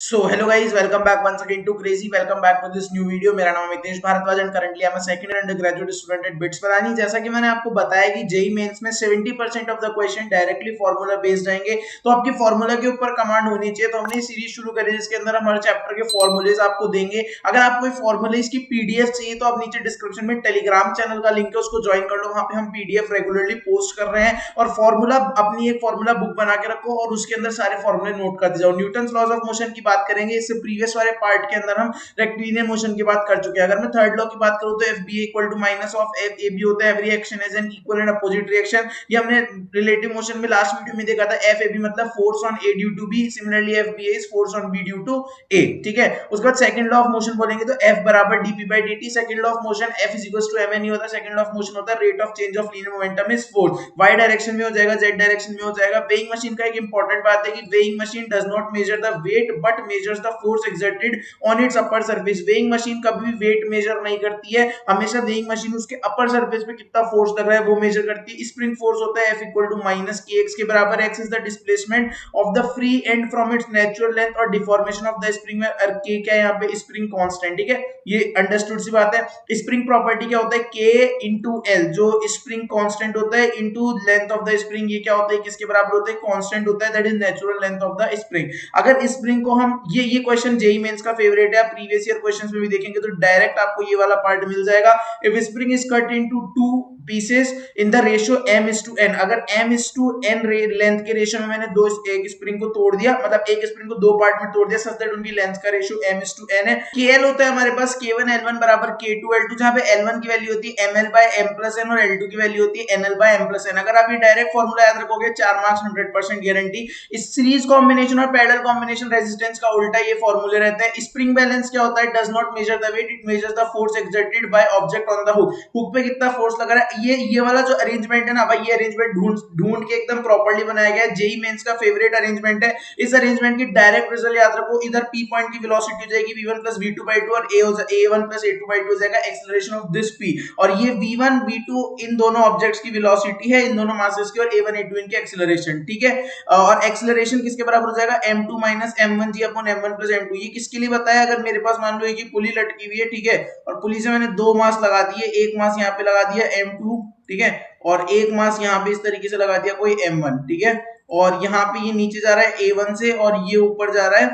So hello guys, welcome back once again to crazy. Welcome back to this new video. मेरा नाम Amitesh Bhardwaj and currently I am a second year undergraduate student at BITS Pilani. जैसा कि मैंने आपको बताया कि JEE mains में 70% of the question directly formula based रहेंगे, तो आपकी फार्मूला के ऊपर कमांड होनी चाहिए। तो हमने सीरीज शुरू करी जिसके अंदर हम हर चैप्टर के फार्मूलेज आपको देंगे। अगर आपको ये फार्मूलेज की पीडीएफ चाहिए तो आप नीचे डिस्क्रिप्शन में टेलीग्राम चैनल का लिंक है, उसको ज्वाइन कर लो। वहां पे हम पीडीएफ रेगुलरली पोस्ट कर रहे हैं और फार्मूला अपनी एक फार्मूला बुक बना के रखो और उसके अंदर सारे फार्मूले नोट करते जाओ। न्यूटन्स लॉज ऑफ मोशन की बात करेंगे, इससे प्रीवियस वाले पार्ट के अंदर हम रेक्टिलिनियर मोशन की बात कर चुके हैं। अगर मैं थर्ड लॉ की बात करूं तो F B equal to minus of F A B होता है। Every action is an equal and opposite reaction. ये हमने रिलेटिव मोशन में लास्ट वीडियो में देखा था। एफ ए बी मतलब force on A due to B, similarly F B is force on B due to A. ठीक है, उसके बाद सेकंड लॉ ऑफ मोशन बोलेंगे तो एफ बराबर DP by D. Second law of motion F is equal to M N होता है। Second law of motion होता है rate of change of linear momentum is force. Y direction में हो जाएगा, जेड डायरेक्शन में हो जाएगा। वेइंग मशीन का एक इंपॉर्टेंट बात है कि weighing machine does not measure the weight but measures the force exerted on its upper surface. Weighing machine कभी भी वेट मेजर नहीं करती है, हमेशा वेइंग मशीन उसके अपर सरफेस पे कितना फोर्स लग रहा है वो मेजर करती है। स्प्रिंग फोर्स होता है F इक्वल टू माइनस के एक्स के बराबर। X is the displacement of the free and from its natural length और डिफॉर्मेशन ऑफ द स्प्रिंग में के क्या है यहाँ पे स्प्रिंग कांस्टेंट। ठीक है, ये अंडरस्टूड सी बात है। स्प्रिंग प्रॉपर्टी क्या होता है के इंटू एल, जो स्प्रिंग कांस्टेंट होता है into length of the spring. ये क्या होता है, किसके बराबर होता है, कांस्टेंट होता है, that is natural length of the spring. अगर स्प्रिंग को हम ये क्वेश्चन जेई मेंस का फेवरेट है, आप प्रीवियस ईयर क्वेश्चंस में भी देखेंगे तो डायरेक्ट आपको ये वाला पार्ट मिल जाएगा। If spring is cut into two pieces in the ratio m is to n, अगर m is to n length के रेशियो में मैंने एक स्प्रिंग को तोड़ दिया, मतलब एक स्प्रिंग को दो पार्ट में तोड़ दिया सच दैट उनकी लेंथ का ratio m is to n है। kl होता है हमारे पास k1 l1 बराबर k2 l2, जहां पे l1 की वैल्यू होती है ml by m plus n और l2 की वैल्यू होती है nl by m plus n। अगर आप ये डायरेक्ट फॉर्मूला याद रखोगे 4 मार्क्स 100% गारंटी। इस सीरीज कॉम्बिनेशन और पैरेलल कॉम्बिनेशन रेजिस्टेंस का उल्टा ये फॉर्मूले रहता है। स्प्रिंग बैलेंस क्या होता है, does not measure the weight, it measures the force exerted by object on the hook. Hook पे कितना फोर्स लगा रहा है। ये वाला जो अरेंजमेंट है ना भाई, ये अरेंजमेंट ढूंढ के एकदम प्रॉपर्ली बनाया गया है। जेई मेंस का फेवरेट अरेंजमेंट है। इस अरेंजमेंट की डायरेक्ट रिजल्ट याद रखो, इधर पी पॉइंट की वेलोसिटी हो जाएगी v1 plus v2 by 2 और a1 plus a2 by 2 हो जाएगा एक्सीलरेशन ऑफ दिस p। और ये v1 v2 इन दोनों ऑब्जेक्ट्स की वेलोसिटी है, इन दोनों मासेस की, और a1 a2 इनकी एक्सीलरेशन। ठीक है, और एक्सीलरेशन किसके बराबर हो जाएगा, m2 minus m1 g upon m1 plus m2। ये किसके लिए बताया, अगर मेरे पास मान लो एक पुली लटकी हुई है, ठीक है, और पुली से मैंने दो मास लगा दिए, एक मास यहाँ पे लगा दिया m2, ठीक है, और एक मास यहाँ पे इस तरीके से लगा दिया कोई m1, ठीक है, और यहाँ पे ये नीचे जा रहा है a1 से और ये ऊपर जा रहा है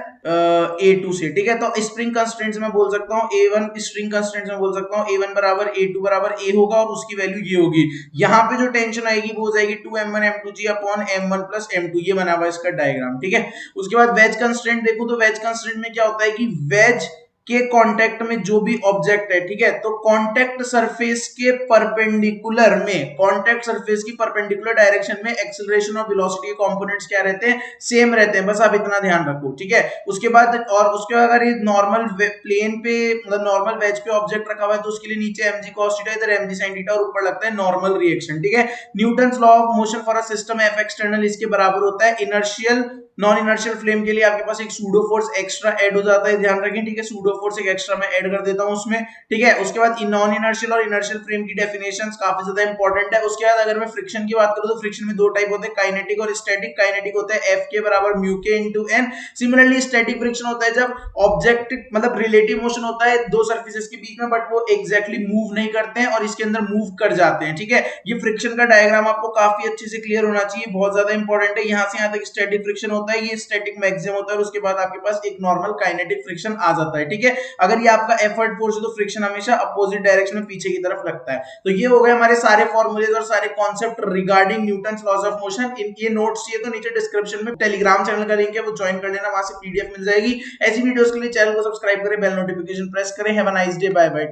a2 से। ठीक है, तो स्प्रिंग कंस्ट्रेंट्स में बोल सकता हूँ a1, स्प्रिंग कंस्ट्रेंट्स में बोल सकता हूँ a1 बराबर a2 बराबर a होगा और उसकी वैल्यू ये होगी। यहाँ पे जो टेंशन आएगी वो हो जाएगी 2m1 m2g upon m1 plus m2। ये बना हुआ इसका डायग्राम। ठीक है, उसके बाद वेज कंस्ट्रेंट देखो तो वेज कंस्ट्रेंट में क्या होता है कि वेज के कांटेक्ट में जो भी ऑब्जेक्ट है, ठीक है, तो कांटेक्ट सरफेस के परपेंडिकुलर में, कांटेक्ट सरफेस की परपेंडिकुलर डायरेक्शन में एक्सीलरेशन और वेलोसिटी के कंपोनेंट्स क्या रहते हैं, सेम रहते हैं। बस आप इतना ध्यान रखो। ठीक है, उसके बाद और उसके बाद अगर ये नॉर्मल प्लेन पे, मतलब नॉर्मल वेज पे ऑब्जेक्ट रखा हुआ है तो उसके लिए नीचे mg cos थीटा, इधर mg sin थीटा और ऊपर लगता है नॉर्मल रिएक्शन। ठीक है, Newton's law of motion for a system F external इसके बराबर होता है इनर्शियल नॉन इनर्शियल फ्लेम के लिए आपके पास एक सूडो फोर्स एक्स्ट्रा ऐड हो जाता है, ध्यान रखें। ठीक है, सूडो फोर्स एक एक्स्ट्रा मैं ऐड कर देता हूं उसमें। ठीक है, उसके बाद नॉन इनर्शियल और इनर्शियल फ्रेम की डेफिनेशंस काफी ज्यादा इंपॉर्टेंट है। उसके बाद अगर मैं फ्रिक्शन की बात करूं तो फ्रिक्शन में दो टाइप होते हैं, काइनेटिक और स्टैटिक। काइनेटिक होता है एफ के बराबर म्यू के into N. Similarly static friction होता है जब ऑब्जेक्ट, मतलब रिलेटिव मोशन होता है दो सर्फेसेस के बीच में, बट वो एग्जैक्टली मूव नहीं करते हैं और इसके अंदर मूव कर जाते हैं। ठीक है, ये फ्रिक्शन का डायग्राम आपको काफी अच्छे से क्लियर होना चाहिए, बहुत ज्यादा इंपॉर्टेंट है। यहां से यहां तक स्टैटिक फ्रिक्शन होता है, ये स्टैटिक मैक्सिमम होता है, और उसके बाद आपके पास एक नॉर्मल काइनेटिक फ्रिक्शन आ जाता है। ठीक है, अगर ये आपका एफर्ट फोर्स है तो फ्रिक्शन हमेशा अपोजिट डायरेक्शन में पीछे की तरफ लगता है। तो ये हो गए हमारे सारे फॉर्मूलेज और सारे concept regarding Newton's laws of motion. ये नोट्स चाहिए तो नीचे डिस्क्रिप्शन में टेलीग्राम चैनल का लिंक है, वो ज्वाइन कर लेना, वहां से पीडीएफ मिल जाएगी। ऐसी वीडियोस के लिए चैनल को सब्सक्राइब करें, बेल नोटिफिकेशन प्रेस करें। Have a nice day, bye bye.